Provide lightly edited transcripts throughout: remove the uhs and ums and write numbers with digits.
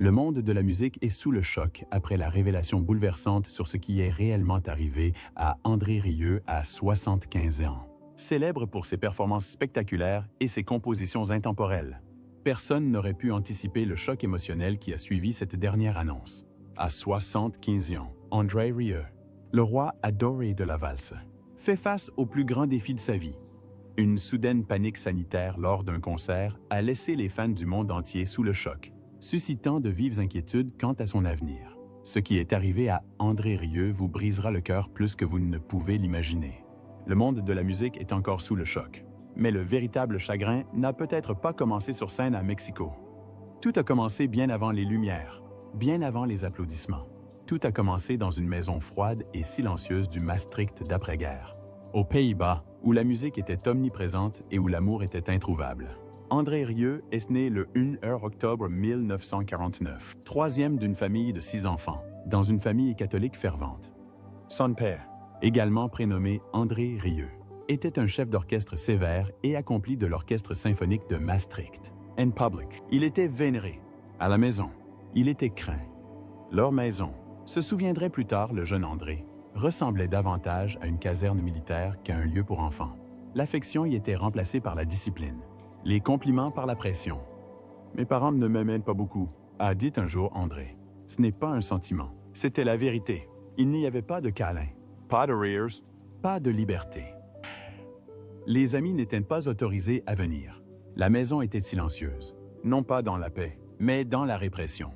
Le monde de la musique est sous le choc après la révélation bouleversante sur ce qui est réellement arrivé à André Rieu à 75 ans. Célèbre pour ses performances spectaculaires et ses compositions intemporelles. Personne n'aurait pu anticiper le choc émotionnel qui a suivi cette dernière annonce. À 75 ans, André Rieu, le roi adoré de la valse, fait face au plus grand défi de sa vie. Une soudaine panique sanitaire lors d'un concert a laissé les fans du monde entier sous le choc, suscitant de vives inquiétudes quant à son avenir. Ce qui est arrivé à André Rieu vous brisera le cœur plus que vous ne pouvez l'imaginer. Le monde de la musique est encore sous le choc. Mais le véritable chagrin n'a peut-être pas commencé sur scène à Mexico. Tout a commencé bien avant les lumières, bien avant les applaudissements. Tout a commencé dans une maison froide et silencieuse du Maastricht d'après-guerre. Aux Pays-Bas, où la musique était omniprésente et où l'amour était introuvable. André Rieu est né le 1 octobre 1949, troisième d'une famille de 6 enfants, dans une famille catholique fervente. Son père, également prénommé André Rieu, était un chef d'orchestre sévère et accompli de l'orchestre symphonique de Maastricht. En public, il était vénéré. À la maison, il était craint. Leur maison, se souviendrait plus tard le jeune André, ressemblait davantage à une caserne militaire qu'à un lieu pour enfants. L'affection y était remplacée par la discipline, les compliments par la pression. « Mes parents ne m'aimaient pas beaucoup », a dit un jour André. Ce n'est pas un sentiment, c'était la vérité. Il n'y avait pas de câlin, pas de rires, pas de liberté. Les amis n'étaient pas autorisés à venir. La maison était silencieuse, non pas dans la paix, mais dans la répression.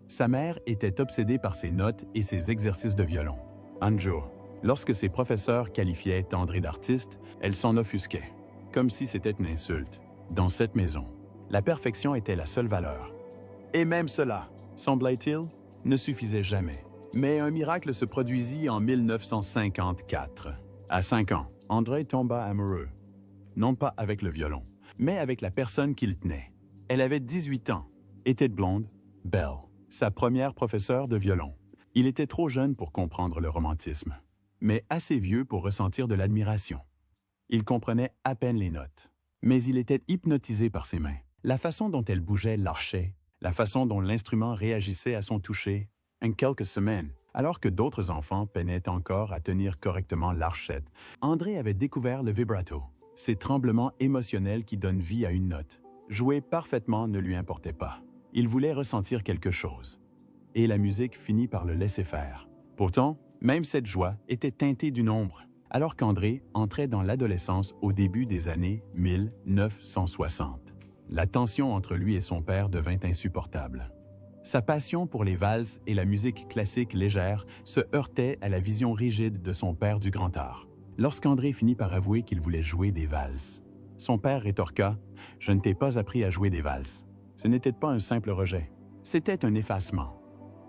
Sa mère était obsédée par ses notes et ses exercices de violon. Un jour, lorsque ses professeurs qualifiaient André d'artiste, elle s'en offusquait, comme si c'était une insulte. Dans cette maison, la perfection était la seule valeur. Et même cela, semblait-il, ne suffisait jamais. Mais un miracle se produisit en 1954. À 5 ans, André tomba amoureux, non pas avec le violon, mais avec la personne qu'il tenait. Elle avait 18 ans, était blonde, belle, sa première professeure de violon. Il était trop jeune pour comprendre le romantisme, mais assez vieux pour ressentir de l'admiration. Il comprenait à peine les notes, mais il était hypnotisé par ses mains. La façon dont elle bougeait l'archait, la façon dont l'instrument réagissait à son toucher. En quelques semaines, alors que d'autres enfants peinaient encore à tenir correctement l'archette, André avait découvert le vibrato, ces tremblements émotionnels qui donnent vie à une note. Jouer parfaitement ne lui importait pas. Il voulait ressentir quelque chose. Et la musique finit par le laisser faire. Pourtant, même cette joie était teintée d'une ombre, alors qu'André entrait dans l'adolescence au début des années 1960. La tension entre lui et son père devint insupportable. Sa passion pour les valses et la musique classique légère se heurtait à la vision rigide de son père du grand art. Lorsqu'André finit par avouer qu'il voulait jouer des valses, son père rétorqua « Je ne t'ai pas appris à jouer des valses. » Ce n'était pas un simple rejet, c'était un effacement.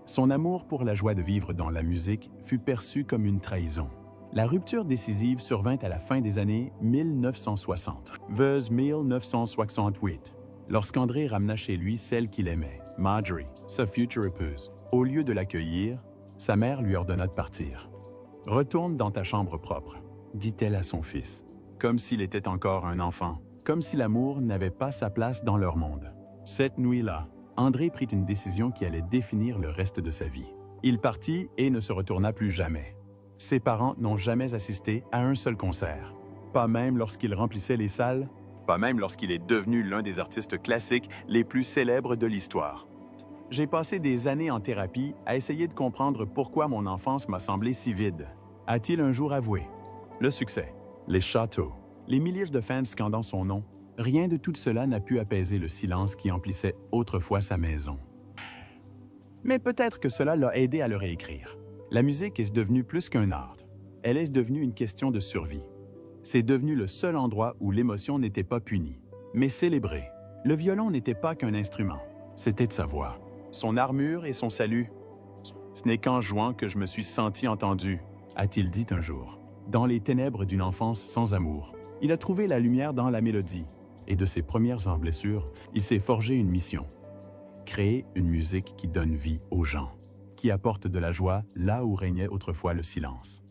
Son amour pour la joie de vivre dans la musique fut perçu comme une trahison. La rupture décisive survint à la fin des années 1960, vers 1968, lorsqu'André ramena chez lui celle qu'il aimait, Marjorie, sa future épouse. Au lieu de l'accueillir, sa mère lui ordonna de partir. « Retourne dans ta chambre propre », dit-elle à son fils, comme s'il était encore un enfant, comme si l'amour n'avait pas sa place dans leur monde. Cette nuit-là, André prit une décision qui allait définir le reste de sa vie. Il partit et ne se retourna plus jamais. Ses parents n'ont jamais assisté à un seul concert. Pas même lorsqu'il remplissait les salles, pas même lorsqu'il est devenu l'un des artistes classiques les plus célèbres de l'histoire. J'ai passé des années en thérapie à essayer de comprendre pourquoi mon enfance m'a semblé si vide, a-t-il un jour avoué. Le succès, les châteaux, les milliers de fans scandant son nom, rien de tout cela n'a pu apaiser le silence qui emplissait autrefois sa maison. Mais peut-être que cela l'a aidé à le réécrire. La musique est devenue plus qu'un art. Elle est devenue une question de survie. C'est devenu le seul endroit où l'émotion n'était pas punie, mais célébrée. Le violon n'était pas qu'un instrument, c'était sa voix, son armure et son salut. « Ce n'est qu'en jouant que je me suis senti entendu », a-t-il dit un jour. Dans les ténèbres d'une enfance sans amour, il a trouvé la lumière dans la mélodie, et de ses premières blessures, il s'est forgé une mission. Créer une musique qui donne vie aux gens, qui apporte de la joie là où régnait autrefois le silence.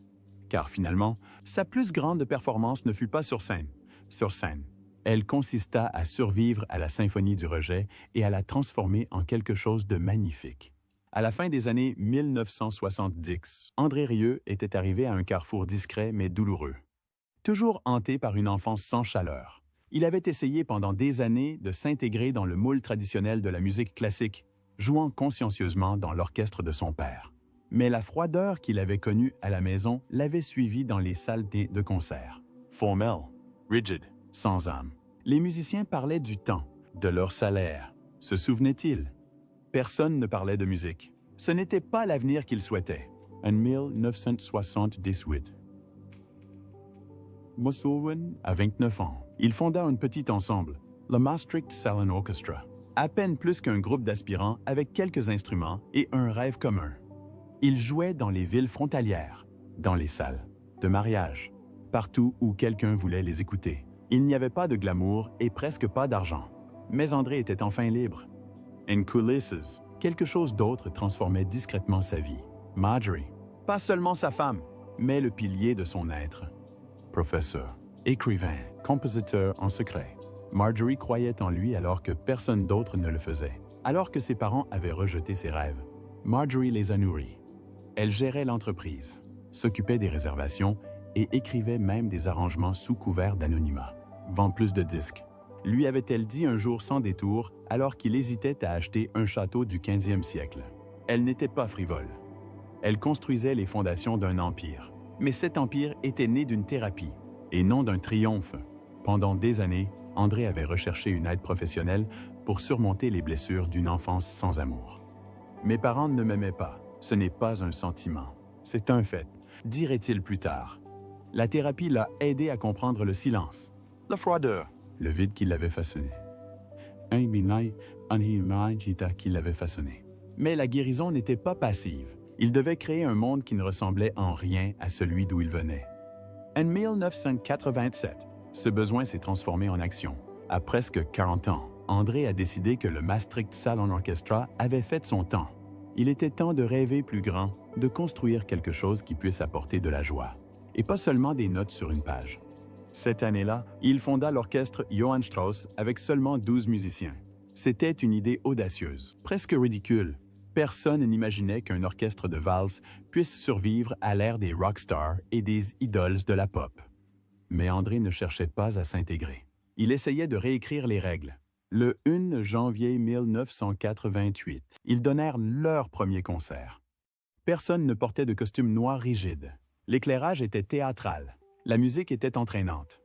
Car finalement, sa plus grande performance ne fut pas sur scène. Sur scène, Elle consista à survivre à la symphonie du rejet et à la transformer en quelque chose de magnifique. À la fin des années 1970, André Rieu était arrivé à un carrefour discret mais douloureux. Toujours hanté par une enfance sans chaleur, il avait essayé pendant des années de s'intégrer dans le moule traditionnel de la musique classique, jouant consciencieusement dans l'orchestre de son père. Mais la froideur qu'il avait connue à la maison l'avait suivi dans les salles de concert. Formel, rigide, sans âme. Les musiciens parlaient du temps, de leur salaire. Se souvenaient-ils? Personne ne parlait de musique. Ce n'était pas l'avenir qu'ils souhaitaient. En 1978, Musselwyn a 29 ans. Il fonda un petit ensemble, le Maastricht Salon Orchestra. À peine plus qu'un groupe d'aspirants avec quelques instruments et un rêve commun. Ils jouaient dans les villes frontalières, dans les salles de mariage, partout où quelqu'un voulait les écouter. Il n'y avait pas de glamour et presque pas d'argent. Mais André était enfin libre. En coulisses, quelque chose d'autre transformait discrètement sa vie. Marjorie, pas seulement sa femme, mais le pilier de son être. Professeur, écrivain, compositeur en secret. Marjorie croyait en lui alors que personne d'autre ne le faisait. Alors que ses parents avaient rejeté ses rêves, Marjorie les a nourris. Elle gérait l'entreprise, s'occupait des réservations et écrivait même des arrangements sous couvert d'anonymat. Vend plus de disques. Lui avait-elle dit un jour sans détour alors qu'il hésitait à acheter un château du 15e siècle. Elle n'était pas frivole. Elle construisait les fondations d'un empire. Mais cet empire était né d'une thérapie et non d'un triomphe. Pendant des années, André avait recherché une aide professionnelle pour surmonter les blessures d'une enfance sans amour. Mes parents ne m'aimaient pas. Ce n'est pas un sentiment. C'est un fait, dirait-il plus tard. La thérapie l'a aidé à comprendre le silence, la froideur, le vide qui l'avait façonné. Qui l'avait façonné. Mais la guérison n'était pas passive. Il devait créer un monde qui ne ressemblait en rien à celui d'où il venait. En 1987, ce besoin s'est transformé en action. À presque 40 ans, André a décidé que le Maastricht Salon Orchestra avait fait son temps. Il était temps de rêver plus grand, de construire quelque chose qui puisse apporter de la joie, et pas seulement des notes sur une page. Cette année-là, il fonda l'orchestre Johann Strauss avec seulement 12 musiciens. C'était une idée audacieuse, presque ridicule. Personne n'imaginait qu'un orchestre de valse puisse survivre à l'ère des rockstars et des idoles de la pop. Mais André ne cherchait pas à s'intégrer. Il essayait de réécrire les règles. Le 1 janvier 1988, ils donnèrent leur premier concert. Personne ne portait de costume noir rigide. L'éclairage était théâtral. La musique était entraînante.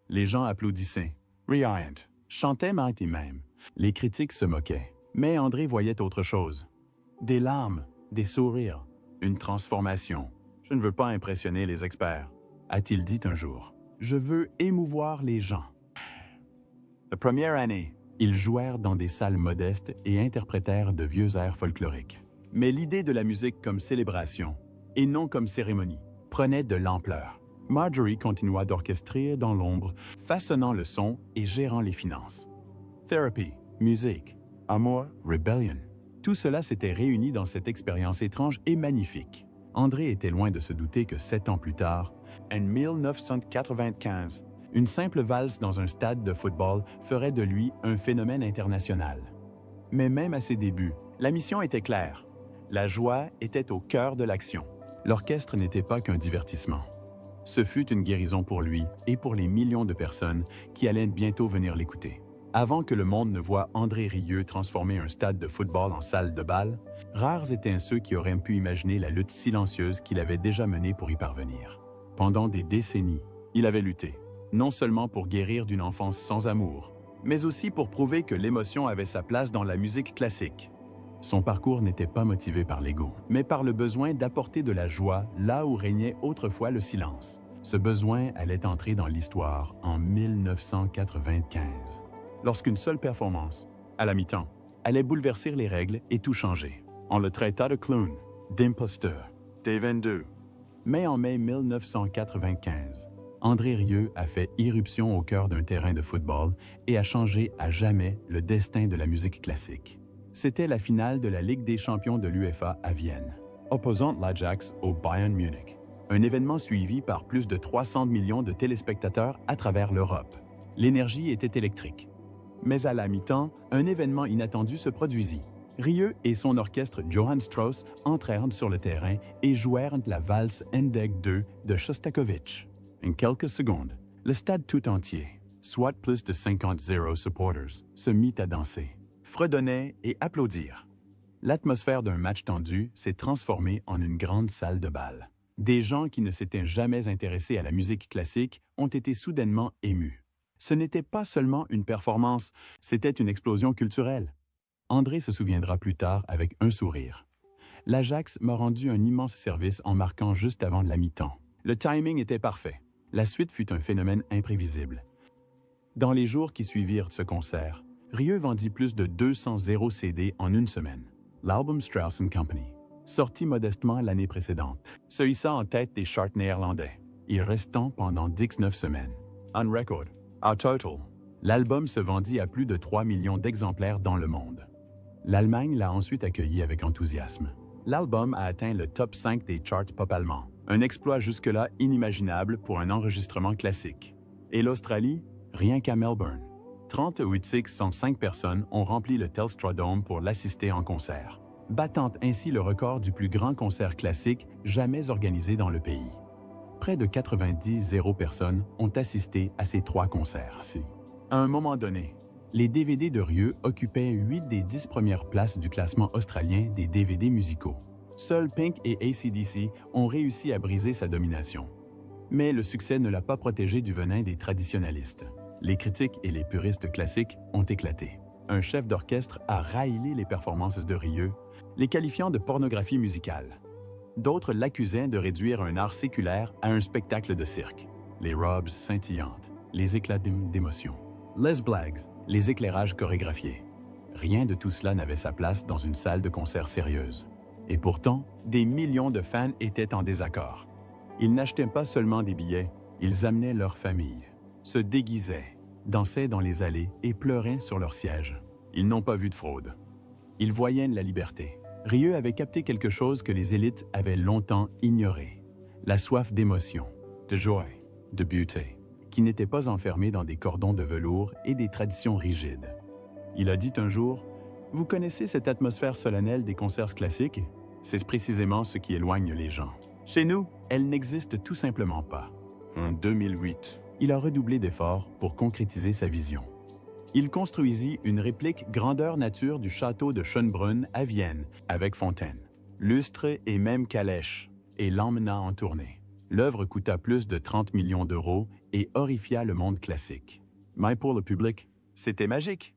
Les gens applaudissaient, riaient, chantaient même. Les critiques se moquaient. Mais André voyait autre chose. Des larmes, des sourires, une transformation. Je ne veux pas impressionner les experts, a-t-il dit un jour. Je veux émouvoir les gens. La première année, ils jouèrent dans des salles modestes et interprétèrent de vieux airs folkloriques. Mais l'idée de la musique comme célébration, et non comme cérémonie, prenait de l'ampleur. Marjorie continua d'orchestrer dans l'ombre, façonnant le son et gérant les finances. Therapy, musique, amour, rebellion. Tout cela s'était réuni dans cette expérience étrange et magnifique. André était loin de se douter que 7 ans plus tard, en 1995, une simple valse dans un stade de football ferait de lui un phénomène international. Mais même à ses débuts, la mission était claire. La joie était au cœur de l'action. L'orchestre n'était pas qu'un divertissement. Ce fut une guérison pour lui et pour les millions de personnes qui allaient bientôt venir l'écouter. Avant que le monde ne voie André Rieu transformer un stade de football en salle de bal, rares étaient ceux qui auraient pu imaginer la lutte silencieuse qu'il avait déjà menée pour y parvenir. Pendant des décennies, il avait lutté, non seulement pour guérir d'une enfance sans amour, mais aussi pour prouver que l'émotion avait sa place dans la musique classique. Son parcours n'était pas motivé par l'ego, mais par le besoin d'apporter de la joie là où régnait autrefois le silence. Ce besoin allait entrer dans l'histoire en 1995. Lorsqu'une seule performance, à la mi-temps, allait bouleverser les règles et tout changer. On le traita de clown, d'imposteur, D22. Mais en mai 1995, André Rieu a fait irruption au cœur d'un terrain de football et a changé à jamais le destin de la musique classique. C'était la finale de la Ligue des champions de l'UEFA à Vienne, opposant l'Ajax au Bayern Munich. Un événement suivi par plus de 300 millions de téléspectateurs à travers l'Europe. L'énergie était électrique. Mais à la mi-temps, un événement inattendu se produisit. Rieu et son orchestre Johann Strauss entrèrent sur le terrain et jouèrent la valse Endeg II de Shostakovich. En quelques secondes, le stade tout entier, soit plus de 50 supporters, se mit à danser, fredonner et applaudir. L'atmosphère d'un match tendu s'est transformée en une grande salle de bal. Des gens qui ne s'étaient jamais intéressés à la musique classique ont été soudainement émus. Ce n'était pas seulement une performance, c'était une explosion culturelle. André se souviendra plus tard avec un sourire. L'Ajax m'a rendu un immense service en marquant juste avant la mi-temps. Le timing était parfait. La suite fut un phénomène imprévisible. Dans les jours qui suivirent ce concert, Rieu vendit plus de 200 CD en une semaine. L'album Strauss & Company, sorti modestement l'année précédente, se hissa en tête des charts néerlandais, y restant pendant 19 semaines. On record, au total, l'album se vendit à plus de 3 millions d'exemplaires dans le monde. L'Allemagne l'a ensuite accueilli avec enthousiasme. L'album a atteint le top 5 des charts pop allemands, un exploit jusque-là inimaginable pour un enregistrement classique. Et l'Australie, rien qu'à Melbourne. 38,5 personnes ont rempli le Telstra Dome pour l'assister en concert, battant ainsi le record du plus grand concert classique jamais organisé dans le pays. Près de 90 personnes ont assisté à ces 3 concerts-ci. À un moment donné, les DVD de Rieu occupaient 8 des 10 premières places du classement australien des DVD musicaux. Seuls Pink et AC/DC ont réussi à briser sa domination. Mais le succès ne l'a pas protégé du venin des traditionalistes. Les critiques et les puristes classiques ont éclaté. Un chef d'orchestre a raillé les performances de Rieu, les qualifiant de pornographie musicale. D'autres l'accusaient de réduire un art séculaire à un spectacle de cirque. Les robes scintillantes, les éclats d'émotion, les blagues, les éclairages chorégraphiés. Rien de tout cela n'avait sa place dans une salle de concert sérieuse. Et pourtant, des millions de fans étaient en désaccord. Ils n'achetaient pas seulement des billets, ils amenaient leur famille, se déguisaient, dansaient dans les allées et pleuraient sur leur siège. Ils n'ont pas vu de fraude. Ils voyaient la liberté. Rieu avait capté quelque chose que les élites avaient longtemps ignoré. La soif d'émotion, de joie, de beauté, qui n'était pas enfermée dans des cordons de velours et des traditions rigides. Il a dit un jour, « Vous connaissez cette atmosphère solennelle des concerts classiques? C'est précisément ce qui éloigne les gens. Chez nous, elle n'existe tout simplement pas. » En 2008, il a redoublé d'efforts pour concrétiser sa vision. Il construisit une réplique grandeur nature du château de Schönbrunn à Vienne, avec fontaine, lustre et même calèche, et l'emmena en tournée. L'œuvre coûta plus de 30 millions d'euros et horrifia le monde classique. Mais pour le public, c'était magique.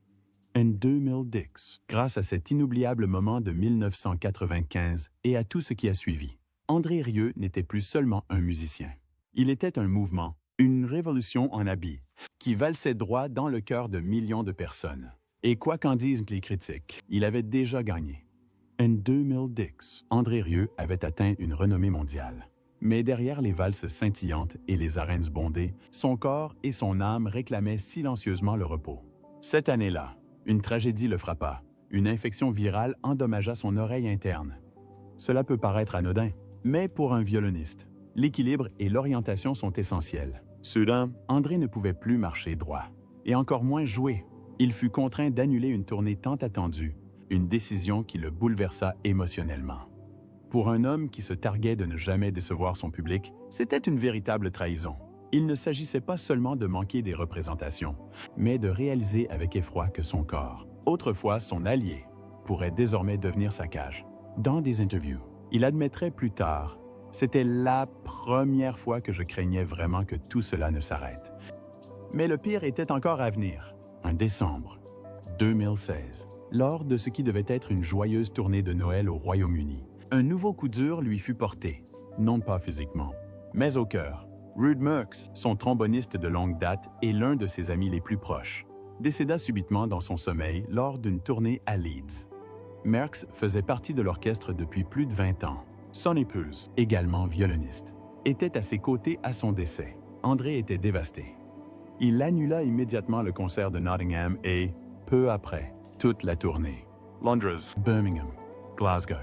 En 2010, grâce à cet inoubliable moment de 1995 et à tout ce qui a suivi, André Rieu n'était plus seulement un musicien. Il était un mouvement, une révolution en habit, qui valsait droit dans le cœur de millions de personnes. Et quoi qu'en disent les critiques, il avait déjà gagné. En 2010, André Rieu avait atteint une renommée mondiale. Mais derrière les valses scintillantes et les arènes bondées, son corps et son âme réclamaient silencieusement le repos. Cette année-là, une tragédie le frappa. Une infection virale endommagea son oreille interne. Cela peut paraître anodin, mais pour un violoniste, l'équilibre et l'orientation sont essentiels. Soudain, André ne pouvait plus marcher droit, et encore moins jouer. Il fut contraint d'annuler une tournée tant attendue, une décision qui le bouleversa émotionnellement. Pour un homme qui se targuait de ne jamais décevoir son public, c'était une véritable trahison. Il ne s'agissait pas seulement de manquer des représentations, mais de réaliser avec effroi que son corps, autrefois son allié, pourrait désormais devenir sa cage. Dans des interviews, il admettrait plus tard « C'était la première fois que je craignais vraiment que tout cela ne s'arrête. » Mais le pire était encore à venir. En décembre 2016, lors de ce qui devait être une joyeuse tournée de Noël au Royaume-Uni, un nouveau coup dur lui fut porté, non pas physiquement, mais au cœur. Ruud Merckx, son tromboniste de longue date et l'un de ses amis les plus proches, décéda subitement dans son sommeil lors d'une tournée à Leeds. Merckx faisait partie de l'orchestre depuis plus de 20 ans. Son épouse, également violoniste, était à ses côtés à son décès. André était dévasté. Il annula immédiatement le concert de Nottingham et, peu après, toute la tournée. Londres, Birmingham, Glasgow.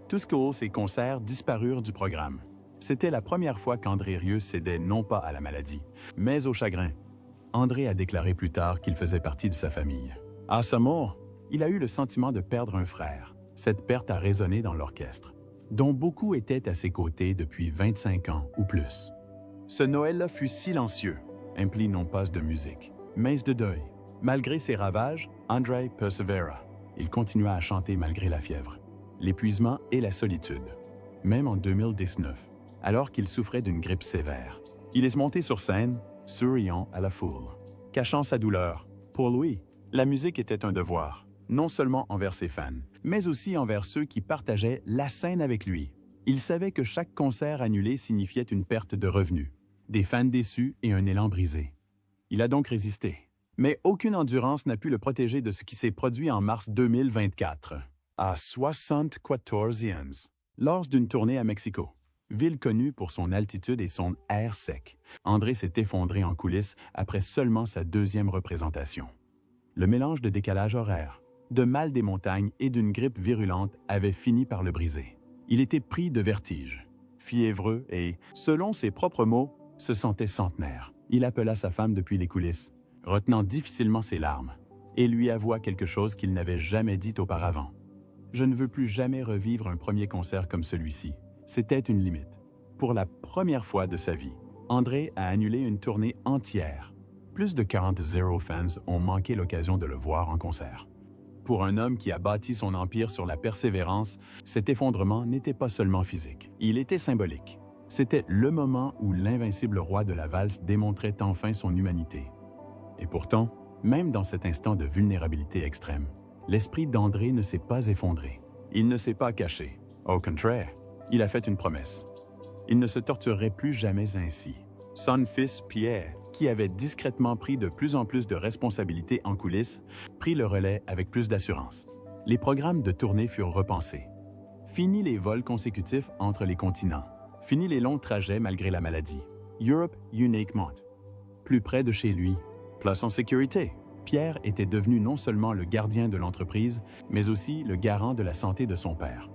Tous ces concerts disparurent du programme. C'était la première fois qu'André Rieu cédait non pas à la maladie, mais au chagrin. André a déclaré plus tard qu'il faisait partie de sa famille. À sa mort, il a eu le sentiment de perdre un frère. Cette perte a résonné dans l'orchestre, dont beaucoup étaient à ses côtés depuis 25 ans ou plus. Ce Noël-là fut silencieux, empli non pas de musique, mais de deuil. Malgré ses ravages, André persévéra. Il continua à chanter malgré la fièvre, l'épuisement et la solitude. Même en 2019, alors qu'il souffrait d'une grippe sévère, il est monté sur scène, souriant à la foule, cachant sa douleur. Pour lui, la musique était un devoir, non seulement envers ses fans, mais aussi envers ceux qui partageaient la scène avec lui. Il savait que chaque concert annulé signifiait une perte de revenus, des fans déçus et un élan brisé. Il a donc résisté. Mais aucune endurance n'a pu le protéger de ce qui s'est produit en mars 2024, à 74 ans, lors d'une tournée à Mexico. Ville connue pour son altitude et son air sec, André s'est effondré en coulisses après seulement sa deuxième représentation. Le mélange de décalage horaire, de mal des montagnes et d'une grippe virulente avait fini par le briser. Il était pris de vertige, fiévreux et, selon ses propres mots, se sentait centenaire. Il appela sa femme depuis les coulisses, retenant difficilement ses larmes, et lui avoua quelque chose qu'il n'avait jamais dit auparavant. « Je ne veux plus jamais revivre un premier concert comme celui-ci. C'était une limite. » Pour la première fois de sa vie, André a annulé une tournée entière. Plus de 40 Zero fans ont manqué l'occasion de le voir en concert. Pour un homme qui a bâti son empire sur la persévérance, cet effondrement n'était pas seulement physique, il était symbolique. C'était le moment où l'invincible roi de la valse démontrait enfin son humanité. Et pourtant, même dans cet instant de vulnérabilité extrême, l'esprit d'André ne s'est pas effondré. Il ne s'est pas caché. Au contraire, il a fait une promesse. Il ne se torturerait plus jamais ainsi. Son fils Pierre, qui avait discrètement pris de plus en plus de responsabilités en coulisses, prit le relais avec plus d'assurance. Les programmes de tournée furent repensés. Fini les vols consécutifs entre les continents. Fini les longs trajets malgré la maladie. Europe uniquement. Plus près de chez lui. Place en sécurité. Pierre était devenu non seulement le gardien de l'entreprise, mais aussi le garant de la santé de son père.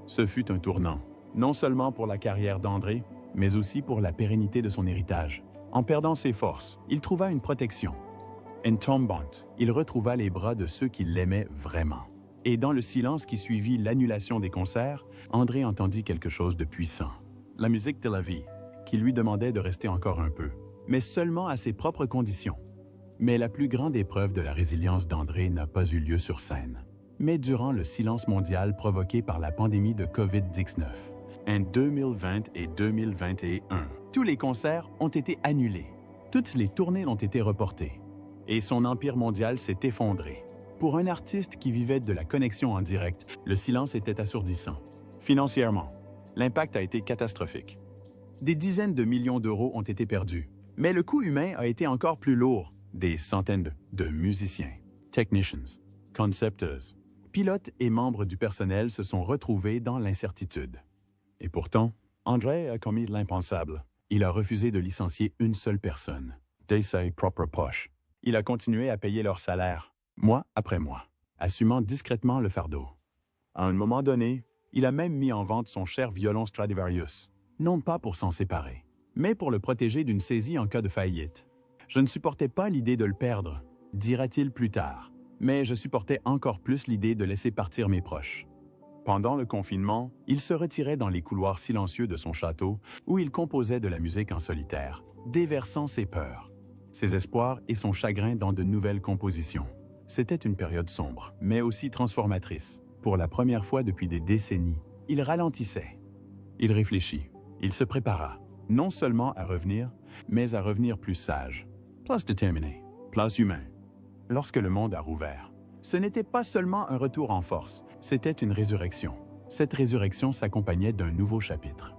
Ce fut un tournant, non seulement pour la carrière d'André, mais aussi pour la pérennité de son héritage. En perdant ses forces, il trouva une protection. En tombant, il retrouva les bras de ceux qui l'aimaient vraiment. Et dans le silence qui suivit l'annulation des concerts, André entendit quelque chose de puissant. La musique de la vie, qui lui demandait de rester encore un peu, mais seulement à ses propres conditions. Mais la plus grande épreuve de la résilience d'André n'a pas eu lieu sur scène, mais durant le silence mondial provoqué par la pandémie de COVID-19. En 2020 et 2021, tous les concerts ont été annulés. Toutes les tournées ont été reportées. Et son empire mondial s'est effondré. Pour un artiste qui vivait de la connexion en direct, le silence était assourdissant. Financièrement, l'impact a été catastrophique. Des dizaines de millions d'euros ont été perdus. Mais le coût humain a été encore plus lourd. Des centaines de musiciens, technicians, concepteurs, pilotes et membres du personnel se sont retrouvés dans l'incertitude. Et pourtant, André a commis l'impensable. Il a refusé de licencier une seule personne, de ses propres poches. Il a continué à payer leur salaire, mois après mois, assumant discrètement le fardeau. À un moment donné, il a même mis en vente son cher violon Stradivarius, non pas pour s'en séparer, mais pour le protéger d'une saisie en cas de faillite. Je ne supportais pas l'idée de le perdre, dira-t-il plus tard, mais je supportais encore plus l'idée de laisser partir mes proches. Pendant le confinement, il se retirait dans les couloirs silencieux de son château où il composait de la musique en solitaire, déversant ses peurs, ses espoirs et son chagrin dans de nouvelles compositions. C'était une période sombre, mais aussi transformatrice. Pour la première fois depuis des décennies, il ralentissait. Il réfléchit, il se prépara, non seulement à revenir, mais à revenir plus sage. Place déterminée, place humain. Lorsque le monde a rouvert, ce n'était pas seulement un retour en force, c'était une résurrection. Cette résurrection s'accompagnait d'un nouveau chapitre.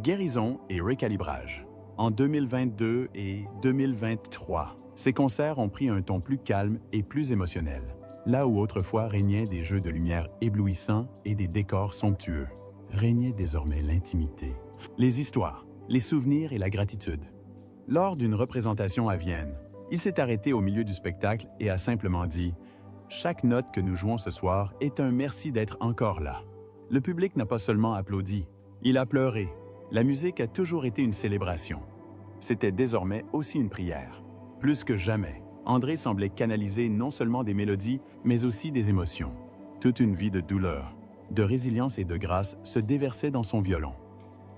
Guérison et recalibrage. En 2022 et 2023, ces concerts ont pris un ton plus calme et plus émotionnel, là où autrefois régnaient des jeux de lumière éblouissants et des décors somptueux. Régnait désormais l'intimité, les histoires, les souvenirs et la gratitude. Lors d'une représentation à Vienne, il s'est arrêté au milieu du spectacle et a simplement dit « Chaque note que nous jouons ce soir est un merci d'être encore là. » Le public n'a pas seulement applaudi, il a pleuré. La musique a toujours été une célébration. C'était désormais aussi une prière. Plus que jamais, André semblait canaliser non seulement des mélodies, mais aussi des émotions. Toute une vie de douleur, de résilience et de grâce se déversait dans son violon.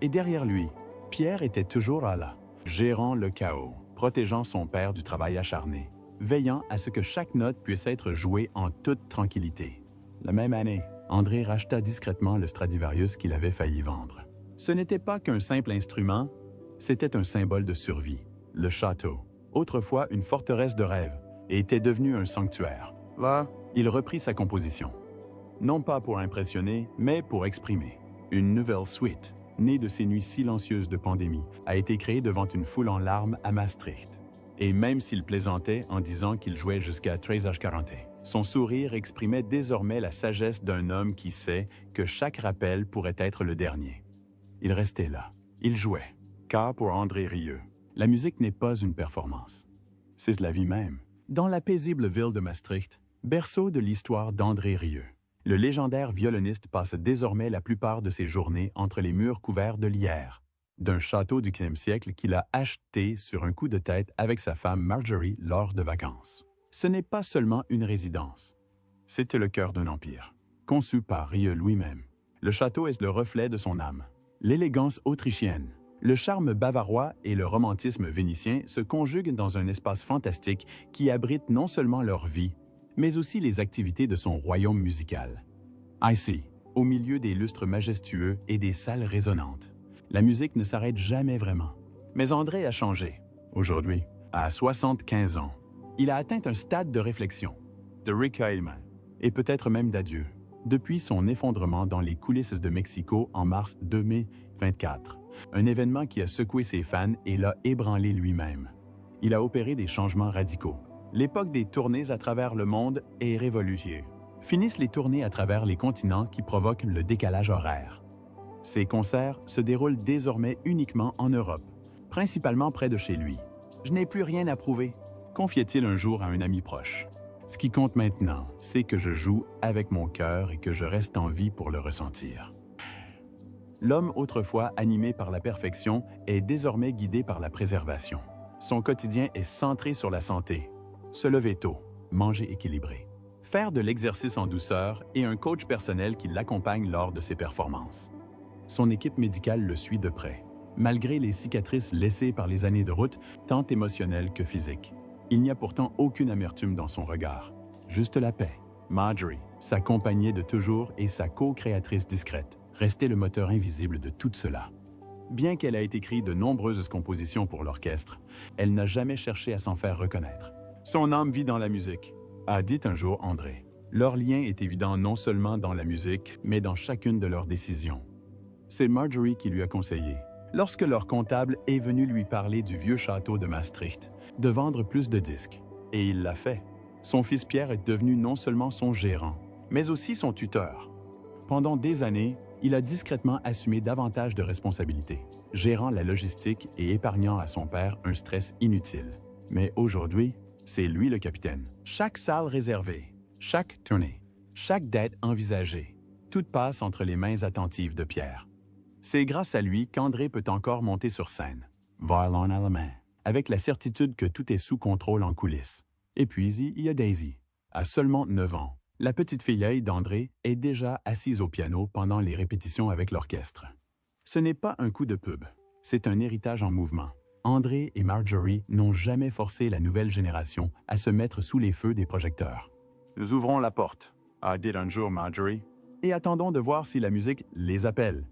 Et derrière lui, Pierre était toujours là, gérant le chaos, protégeant son père du travail acharné, veillant à ce que chaque note puisse être jouée en toute tranquillité. La même année, André racheta discrètement le Stradivarius qu'il avait failli vendre. Ce n'était pas qu'un simple instrument, c'était un symbole de survie. Le château, autrefois une forteresse de rêve, était devenu un sanctuaire. Là, il reprit sa composition. Non pas pour impressionner, mais pour exprimer. Une nouvelle suite, née de ces nuits silencieuses de pandémie, a été créée devant une foule en larmes à Maastricht. Et même s'il plaisantait en disant qu'il jouait jusqu'à 13h40, son sourire exprimait désormais la sagesse d'un homme qui sait que chaque rappel pourrait être le dernier. Il restait là. Il jouait. Car pour André Rieu, la musique n'est pas une performance. C'est la vie même. Dans la paisible ville de Maastricht, berceau de l'histoire d'André Rieu, le légendaire violoniste passe désormais la plupart de ses journées entre les murs couverts de lierre, d'un château du XVe siècle qu'il a acheté sur un coup de tête avec sa femme Marjorie lors de vacances. Ce n'est pas seulement une résidence. C'était le cœur d'un empire, conçu par Rieu lui-même. Le château est le reflet de son âme. L'élégance autrichienne, le charme bavarois et le romantisme vénitien se conjuguent dans un espace fantastique qui abrite non seulement leur vie, mais aussi les activités de son royaume musical. Ici, au milieu des lustres majestueux et des salles résonnantes, la musique ne s'arrête jamais vraiment. Mais André a changé. Aujourd'hui, à 75 ans, il a atteint un stade de réflexion, de recueillement, et peut-être même d'adieu, depuis son effondrement dans les coulisses de Mexico en mars 2024, un événement qui a secoué ses fans et l'a ébranlé lui-même. Il a opéré des changements radicaux. L'époque des tournées à travers le monde est révolue. Finissent les tournées à travers les continents qui provoquent le décalage horaire. Ces concerts se déroulent désormais uniquement en Europe, principalement près de chez lui. « Je n'ai plus rien à prouver », confiait-il un jour à un ami proche. « Ce qui compte maintenant, c'est que je joue avec mon cœur et que je reste en vie pour le ressentir. » L'homme autrefois animé par la perfection est désormais guidé par la préservation. Son quotidien est centré sur la santé. Se lever tôt, manger équilibré, faire de l'exercice en douceur et un coach personnel qui l'accompagne lors de ses performances. Son équipe médicale le suit de près, malgré les cicatrices laissées par les années de route, tant émotionnelles que physiques. Il n'y a pourtant aucune amertume dans son regard, juste la paix. Marjorie, sa compagnée de toujours et sa co-créatrice discrète, restait le moteur invisible de tout cela. Bien qu'elle ait écrit de nombreuses compositions pour l'orchestre, elle n'a jamais cherché à s'en faire reconnaître. Son âme vit dans la musique, a dit un jour André. Leur lien est évident non seulement dans la musique, mais dans chacune de leurs décisions. C'est Marjorie qui lui a conseillé, lorsque leur comptable est venu lui parler du vieux château de Maastricht, de vendre plus de disques. Et il l'a fait. Son fils Pierre est devenu non seulement son gérant, mais aussi son tuteur. Pendant des années, il a discrètement assumé davantage de responsabilités, gérant la logistique et épargnant à son père un stress inutile. Mais aujourd'hui, c'est lui le capitaine. Chaque salle réservée, chaque tournée, chaque date envisagée, tout passe entre les mains attentives de Pierre. C'est grâce à lui qu'André peut encore monter sur scène, violon à la main, avec la certitude que tout est sous contrôle en coulisses. Et puis, il y a Daisy. À seulement 9 ans, la petite filleule d'André est déjà assise au piano pendant les répétitions avec l'orchestre. Ce n'est pas un coup de pub, c'est un héritage en mouvement. André et Marjorie n'ont jamais forcé la nouvelle génération à se mettre sous les feux des projecteurs. « Nous ouvrons la porte », a dit un jour Marjorie, « et attendons de voir si la musique les appelle. »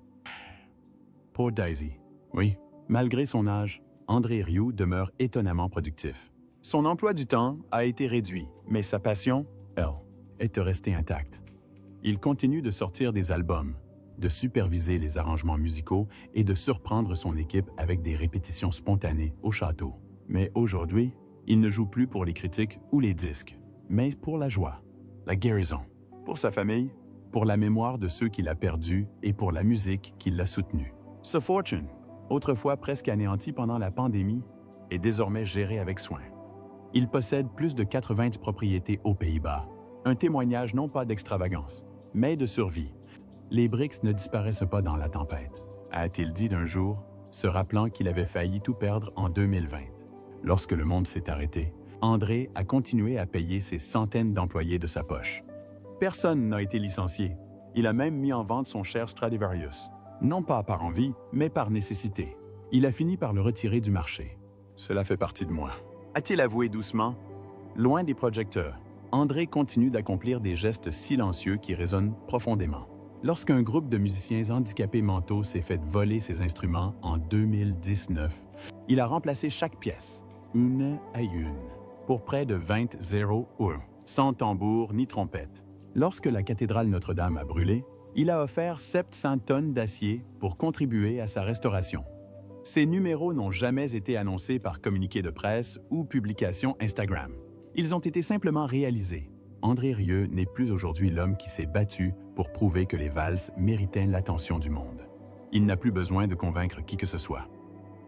Pour Daisy, oui, malgré son âge, André Rieu demeure étonnamment productif. Son emploi du temps a été réduit, mais sa passion, elle, est restée intacte. Il continue de sortir des albums, de superviser les arrangements musicaux et de surprendre son équipe avec des répétitions spontanées au château. Mais aujourd'hui, il ne joue plus pour les critiques ou les disques, mais pour la joie, la guérison, pour sa famille, pour la mémoire de ceux qu'il a perdus et pour la musique qui l'a soutenu. Ce Fortune, autrefois presque anéanti pendant la pandémie, est désormais géré avec soin. Il possède plus de 80 propriétés aux Pays-Bas, un témoignage non pas d'extravagance, mais de survie. Les briques ne disparaissent pas dans la tempête, a-t-il dit d'un jour, se rappelant qu'il avait failli tout perdre en 2020. Lorsque le monde s'est arrêté, André a continué à payer ses centaines d'employés de sa poche. Personne n'a été licencié. Il a même mis en vente son cher Stradivarius. Non pas par envie, mais par nécessité. Il a fini par le retirer du marché. Cela fait partie de moi. A-t-il avoué doucement? Loin des projecteurs, André continue d'accomplir des gestes silencieux qui résonnent profondément. Lorsqu'un groupe de musiciens handicapés mentaux s'est fait voler ses instruments en 2019, il a remplacé chaque pièce, une à une, pour près de 20 € sans tambour ni trompette. Lorsque la cathédrale Notre-Dame a brûlé, il a offert 700 tonnes d'acier pour contribuer à sa restauration. Ces numéros n'ont jamais été annoncés par communiqué de presse ou publication Instagram. Ils ont été simplement réalisés. André Rieu n'est plus aujourd'hui l'homme qui s'est battu pour prouver que les valses méritaient l'attention du monde. Il n'a plus besoin de convaincre qui que ce soit.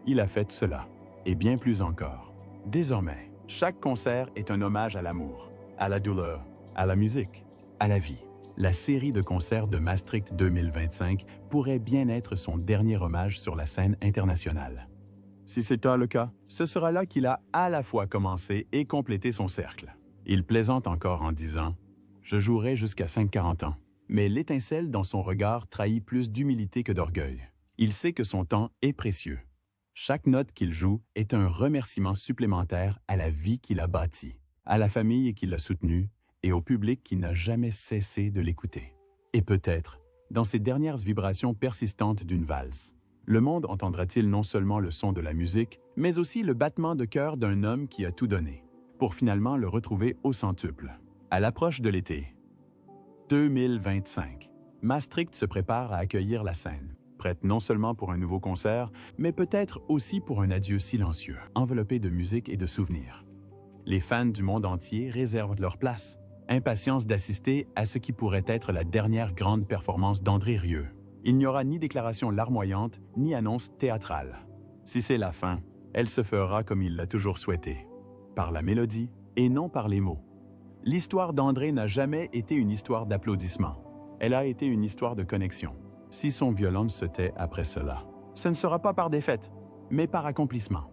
Il a fait cela, et bien plus encore. Désormais, chaque concert est un hommage à l'amour, à la douleur, à la musique, à la vie. La série de concerts de Maastricht 2025 pourrait bien être son dernier hommage sur la scène internationale. Si c'est le cas, ce sera là qu'il a à la fois commencé et complété son cercle. Il plaisante encore en disant « Je jouerai jusqu'à 5-40 ans ». Mais l'étincelle dans son regard trahit plus d'humilité que d'orgueil. Il sait que son temps est précieux. Chaque note qu'il joue est un remerciement supplémentaire à la vie qu'il a bâtie, à la famille qui l'a soutenu et au public qui n'a jamais cessé de l'écouter. Et peut-être, dans ces dernières vibrations persistantes d'une valse, le monde entendra-t-il non seulement le son de la musique, mais aussi le battement de cœur d'un homme qui a tout donné, pour finalement le retrouver au centuple. À l'approche de l'été 2025, Maastricht se prépare à accueillir la scène, prête non seulement pour un nouveau concert, mais peut-être aussi pour un adieu silencieux, enveloppé de musique et de souvenirs. Les fans du monde entier réservent leur place, impatience d'assister à ce qui pourrait être la dernière grande performance d'André Rieu. Il n'y aura ni déclaration larmoyante, ni annonce théâtrale. Si c'est la fin, elle se fera comme il l'a toujours souhaité, par la mélodie et non par les mots. L'histoire d'André n'a jamais été une histoire d'applaudissements. Elle a été une histoire de connexion. Si son violon se tait après cela, ce ne sera pas par défaite, mais par accomplissement.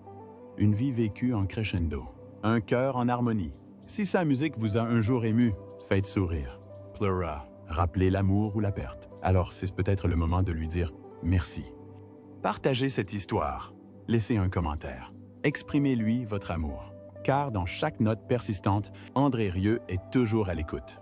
Une vie vécue en crescendo, un cœur en harmonie. Si sa musique vous a un jour ému, faites sourire, pleura, rappelez l'amour ou la perte. Alors c'est peut-être le moment de lui dire merci. Partagez cette histoire. Laissez un commentaire. Exprimez-lui votre amour. Car dans chaque note persistante, André Rieu est toujours à l'écoute.